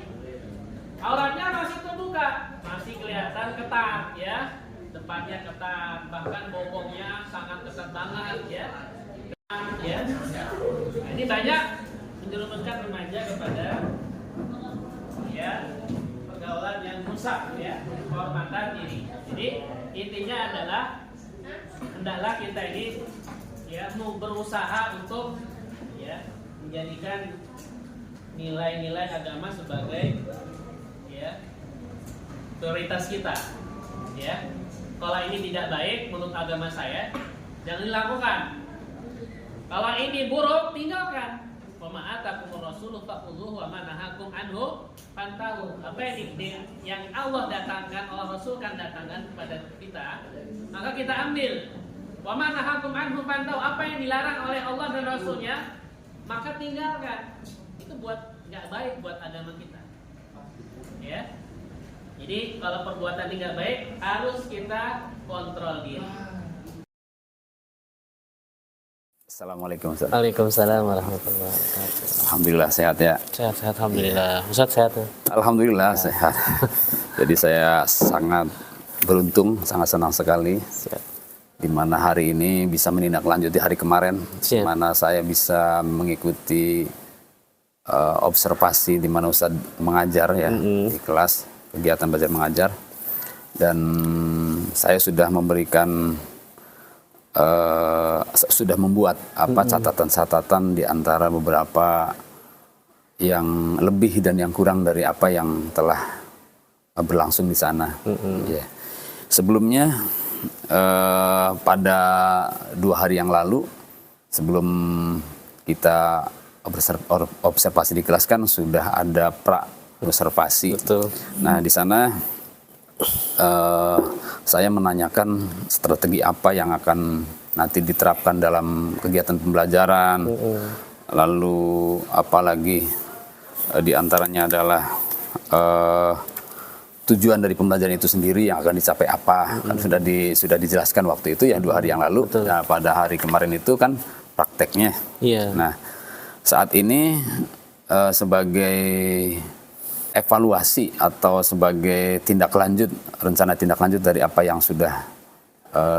auratnya masih terbuka, masih kelihatan ketat ya, depannya ketat, bahkan bokongnya sangat ketat banget ya. Ya. Nah, ini banyak menjerumuskan remaja kepada ya pergaulan yang rusak ya, kehormatan diri. Jadi intinya adalah hendaklah kita ini ya mau berusaha untuk ya menjadikan nilai-nilai agama sebagai ya prioritas kita. Ya, kalau ini tidak baik menurut agama saya, jangan dilakukan. Kalau ini buruk, tinggalkan. Wa ma atakumur rasulu fakhudhuhu wa ma nahakum anhu fantahu. Apa yang Allah datangkan, Allah Rasul kan datangkan kepada kita, maka kita ambil. Wa ma nahakum anhu fantahu. Apa yang dilarang oleh Allah dan Rasulnya, maka tinggalkan. Itu nggak baik buat agama kita. Ya. Jadi kalau perbuatan tidak baik harus kita kontrol diri. Assalamualaikum Ustaz. Waalaikumsalam warahmatullahi wabarakatuh. Alhamdulillah sehat ya. Sehat, alhamdulillah. Ustaz sehat ya? Alhamdulillah sehat. Jadi saya sangat beruntung, sangat senang sekali di mana hari ini bisa menindaklanjuti hari kemarin, di mana saya bisa mengikuti observasi di mana Ustaz mengajar ya di kelas kegiatan belajar mengajar, dan saya sudah memberikan sudah membuat catatan-catatan di antara beberapa yang lebih dan yang kurang dari apa yang telah berlangsung di sana. Yeah. Sebelumnya pada 2 hari yang lalu, sebelum kita observasi di kelas kan sudah ada observasi. Betul. Nah di sana saya menanyakan strategi apa yang akan nanti diterapkan dalam kegiatan pembelajaran, lalu apalagi diantaranya adalah tujuan dari pembelajaran itu sendiri yang akan dicapai apa. Kan sudah dijelaskan waktu itu ya 2 hari yang lalu. Nah, pada hari kemarin itu kan prakteknya. Yeah. Nah saat ini sebagai evaluasi atau sebagai rencana tindak lanjut dari apa yang sudah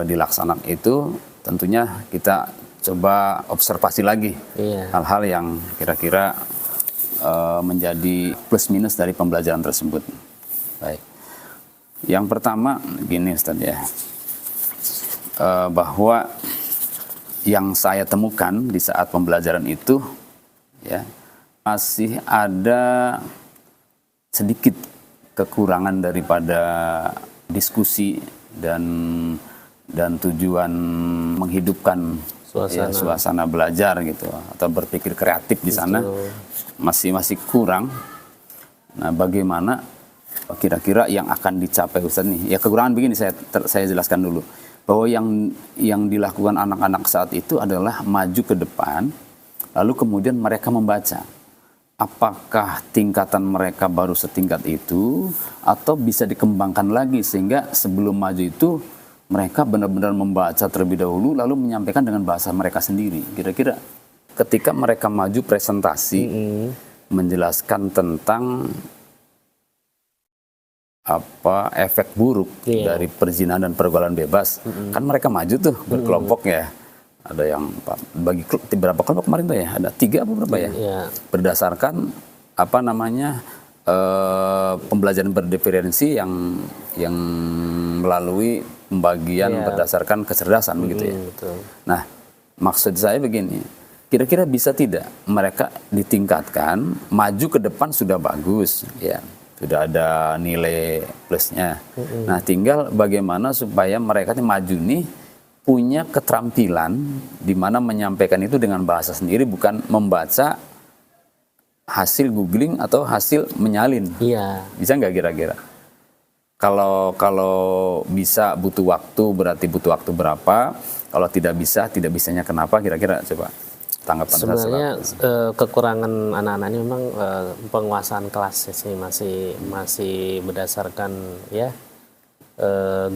dilaksanakan itu, tentunya kita coba observasi lagi hal-hal yang kira-kira menjadi plus minus dari pembelajaran tersebut. Baik. Yang pertama gini Ustaz ya, bahwa yang saya temukan di saat pembelajaran itu ya masih ada sedikit kekurangan daripada diskusi dan tujuan menghidupkan suasana belajar gitu atau berpikir kreatif di sana masih kurang. Nah, bagaimana kira-kira yang akan dicapai Ustaz nih? Ya kekurangan begini saya jelaskan dulu, bahwa yang dilakukan anak-anak saat itu adalah maju ke depan lalu kemudian mereka membaca. Apakah tingkatan mereka baru setingkat itu atau bisa dikembangkan lagi sehingga sebelum maju itu mereka benar-benar membaca terlebih dahulu lalu menyampaikan dengan bahasa mereka sendiri. Kira-kira ketika mereka maju presentasi menjelaskan tentang apa efek buruk dari perzinahan dan pergaulan bebas, kan mereka maju tuh berkelompok ya. Ada yang bagi berapa kelompok kemarin tuh ya? Ada 3 apa berapa ya? Berdasarkan apa namanya pembelajaran berdiferensi yang melalui pembagian berdasarkan kecerdasan begitu ya. Betul. Nah, maksud saya begini, kira-kira bisa tidak mereka ditingkatkan, maju ke depan sudah bagus ya. Sudah ada nilai plusnya. Nah, tinggal bagaimana supaya mereka maju nih punya keterampilan di mana menyampaikan itu dengan bahasa sendiri, bukan membaca hasil googling atau hasil menyalin. Iya. Bisa nggak kira-kira? Kalau bisa butuh waktu, berarti butuh waktu berapa? Kalau tidak bisanya kenapa? Kira-kira coba tanggapan. Sebenarnya kekurangan anak-anak ini memang penguasaan kelas sih masih berdasarkan ya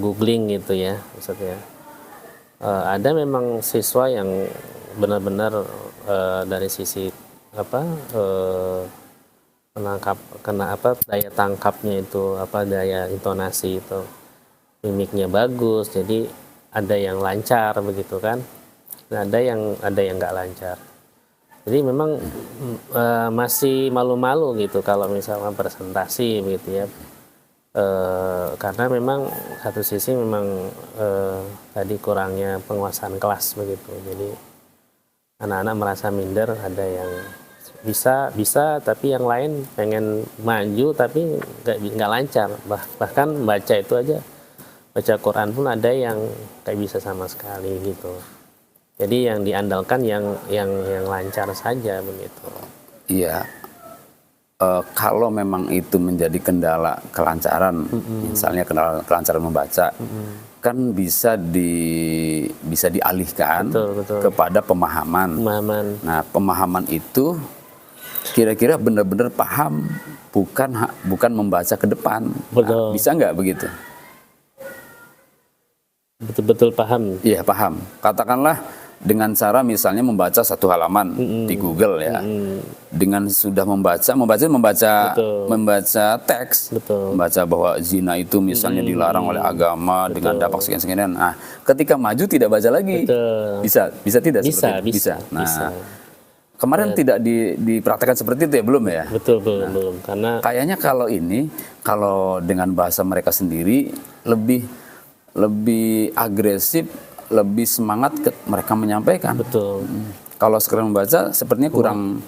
googling gitu ya maksudnya. Ada memang siswa yang benar-benar dari sisi daya tangkapnya itu daya intonasi itu mimiknya bagus, jadi ada yang lancar begitu kan, nah, ada yang nggak lancar, jadi memang masih malu-malu gitu kalau misalnya presentasi begitu ya. Karena memang satu sisi memang tadi kurangnya penguasaan kelas begitu. Jadi anak-anak merasa minder, ada yang bisa tapi yang lain pengen maju tapi nggak lancar. Bahkan baca itu aja, baca Quran pun ada yang nggak bisa sama sekali gitu. Jadi yang diandalkan yang lancar saja begitu. Iya. Kalau memang itu menjadi kendala kelancaran, misalnya kendala kelancaran membaca, kan bisa dialihkan Betul. kepada pemahaman. Nah, pemahaman itu kira-kira benar-benar paham, bukan membaca ke depan. Nah, bisa nggak begitu? Betul-betul paham. Iya, paham. Katakanlah dengan cara misalnya membaca satu halaman di Google ya. Dengan sudah membaca teks, membaca bahwa zina itu misalnya dilarang oleh agama dengan dampak sekian-sekian. Nah, ketika maju tidak baca lagi. Bisa tidak seperti itu? Bisa. Nah, kemarin tidak dipraktekkan seperti itu ya, belum ya? Betul, belum. Karena kayaknya kalau dengan bahasa mereka sendiri lebih agresif, lebih semangat mereka menyampaikan. Betul. Kalau sekarang membaca sepertinya kurang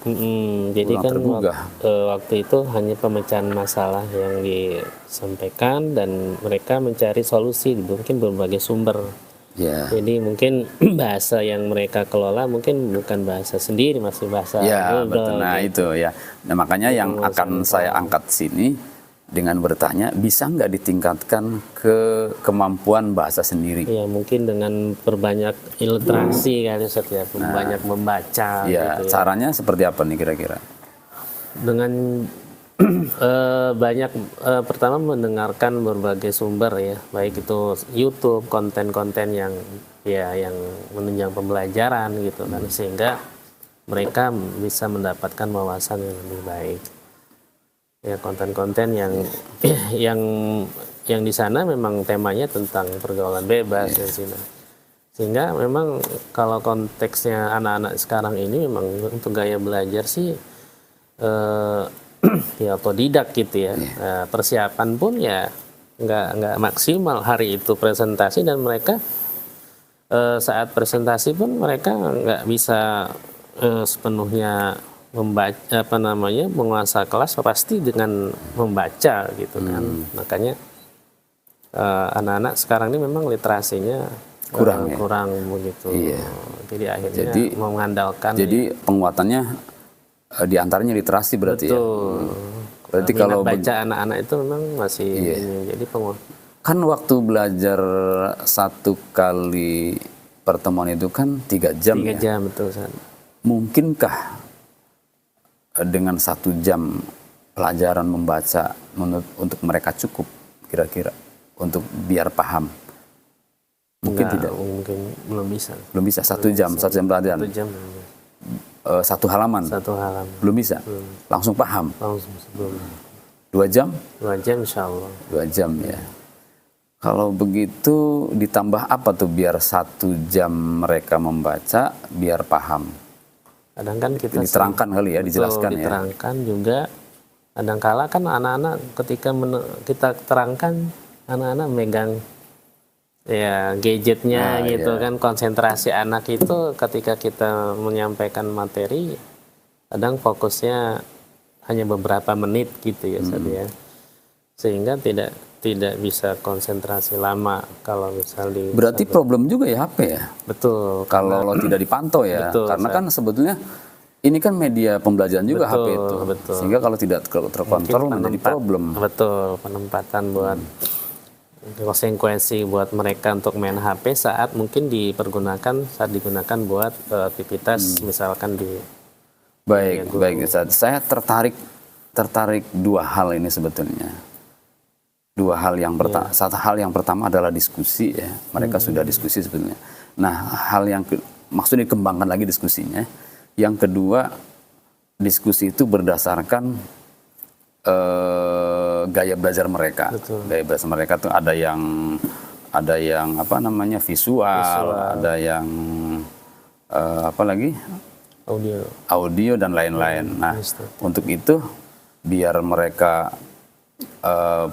jadi kan tergugah. Waktu itu hanya pemecahan masalah yang disampaikan dan mereka mencari solusi mungkin berbagai sumber. Ya. Jadi mungkin bahasa yang mereka kelola mungkin bukan bahasa sendiri, masih bahasa betul. Nah itu ya. Nah, makanya yang akan saya angkat sini dengan bertanya, bisa nggak ditingkatkan ke kemampuan bahasa sendiri? Ya mungkin dengan perbanyak literasi kali setiap banyak membaca. Ya, gitu ya. Caranya seperti apa nih kira-kira? Dengan banyak pertama mendengarkan berbagai sumber ya, baik itu YouTube, konten-konten yang menunjang pembelajaran gitu kan, sehingga mereka bisa mendapatkan wawasan yang lebih baik. Ya, konten-konten yang di sana memang temanya tentang pergaulan bebas ya, sehingga memang kalau konteksnya anak-anak sekarang ini memang untuk gaya belajar sih ya otodidak gitu ya. Persiapan pun ya nggak maksimal hari itu presentasi, dan mereka saat presentasi pun mereka nggak bisa sepenuhnya menguasai kelas pasti dengan membaca gitu kan. Makanya anak-anak sekarang ini memang literasinya kurang begitu. Iya. Jadi akhirnya mengandalkan. Jadi penguatannya diantaranya literasi berarti ya. Berarti kalau baca anak-anak itu memang masih jadi penguat. Kan waktu belajar satu kali pertemuan itu kan 3 jam. 3 jam betul. Mungkinkah dengan 1 jam pelajaran membaca untuk mereka cukup kira-kira untuk biar paham? Mungkin tidak. Mungkin belum bisa. Belum bisa 1 jam pelajaran. 1 jam. 1 halaman. Belum bisa. Langsung paham. Belum. 2 jam? 2 jam insya Allah. 2 jam ya. Kalau begitu ditambah apa tuh biar 1 jam mereka membaca biar paham? Kadang kan kita diterangkan kali ya, dijelaskan ya. Diterangkan juga. Kadang-kala kan anak-anak ketika kita terangkan, anak-anak megang ya gadgetnya gitu kan, konsentrasi anak itu ketika kita menyampaikan materi kadang fokusnya hanya beberapa menit gitu ya ya. Sehingga tidak bisa konsentrasi lama kalau misalnya berarti problem juga ya HP ya. Betul. Kalau tidak dipantau ya. Betul, kan sebetulnya ini kan media pembelajaran juga HP itu. Betul. Sehingga kalau tidak terkontrol menjadi problem. Betul, penempatan buat konsekuensi buat mereka untuk main HP saat digunakan buat aktivitas misalkan di baik. Saya tertarik 2 hal ini sebetulnya. 2 hal yang pertama, satu hal yang pertama adalah diskusi ya. Mereka sudah diskusi sebetulnya. Nah, hal yang maksudnya dikembangkan lagi diskusinya. Yang kedua, diskusi itu berdasarkan gaya belajar mereka. Betul. Gaya belajar mereka tuh ada yang visual, ada yang audio dan lain-lain. Nah, untuk itu biar mereka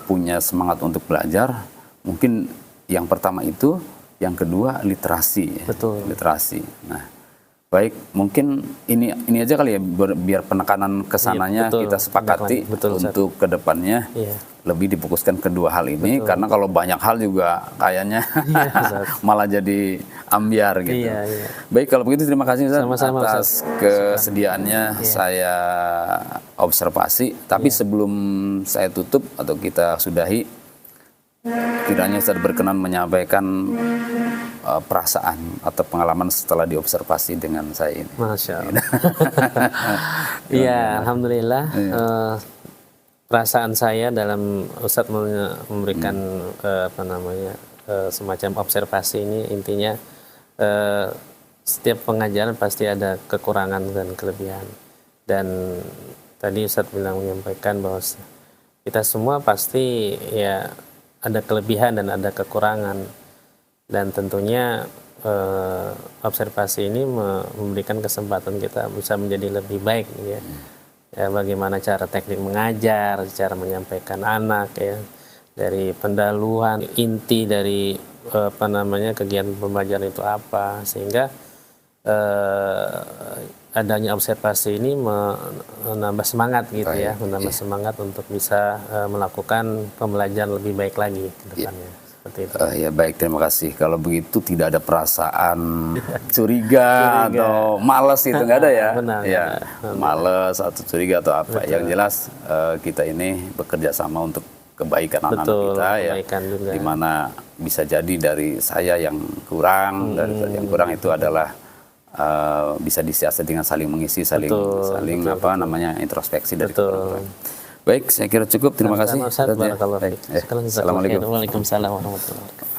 punya semangat untuk belajar, mungkin yang pertama itu, yang kedua literasi. Betul. Literasi. Nah, baik, mungkin ini aja kali ya, biar penekanan kesananya betul, kita sepakati betul, untuk kedepannya lebih difokuskan kedua hal ini, karena kalau banyak hal juga kayaknya malah jadi ambiar gitu. Baik, kalau begitu terima kasih Ustaz atas kesediaannya saya observasi. Tapi sebelum saya tutup atau kita sudahi, kiranya Ustaz berkenan menyampaikan perasaan atau pengalaman setelah diobservasi dengan saya ini. Masya Allah. Iya, alhamdulillah. Perasaan saya dalam Ustadz memberikan semacam observasi ini, intinya setiap pengajaran pasti ada kekurangan dan kelebihan. Dan tadi Ustadz menyampaikan bahwa kita semua pasti ya ada kelebihan dan ada kekurangan. Dan tentunya observasi ini memberikan kesempatan kita bisa menjadi lebih baik ya. Ya, bagaimana cara teknik mengajar, cara menyampaikan anak ya, dari pendahuluan inti dari kegiatan pembelajaran itu apa, sehingga adanya observasi ini menambah semangat gitu ya, menambah semangat untuk bisa melakukan pembelajaran lebih baik lagi ke depannya. Ya baik, terima kasih. Kalau begitu tidak ada perasaan curiga atau malas, itu nggak ada ya? Benar, ya, malas atau curiga atau apa. Yang jelas kita ini bekerja sama untuk kebaikan anak-anak kita ya. Dimana bisa jadi dari saya yang kurang, dari yang kurang itu adalah bisa disiasati dengan saling mengisi, saling introspeksi dari kurang. Baik, saya kira cukup. Terima kasih. Assalamualaikum warahmatullahi wabarakatuh.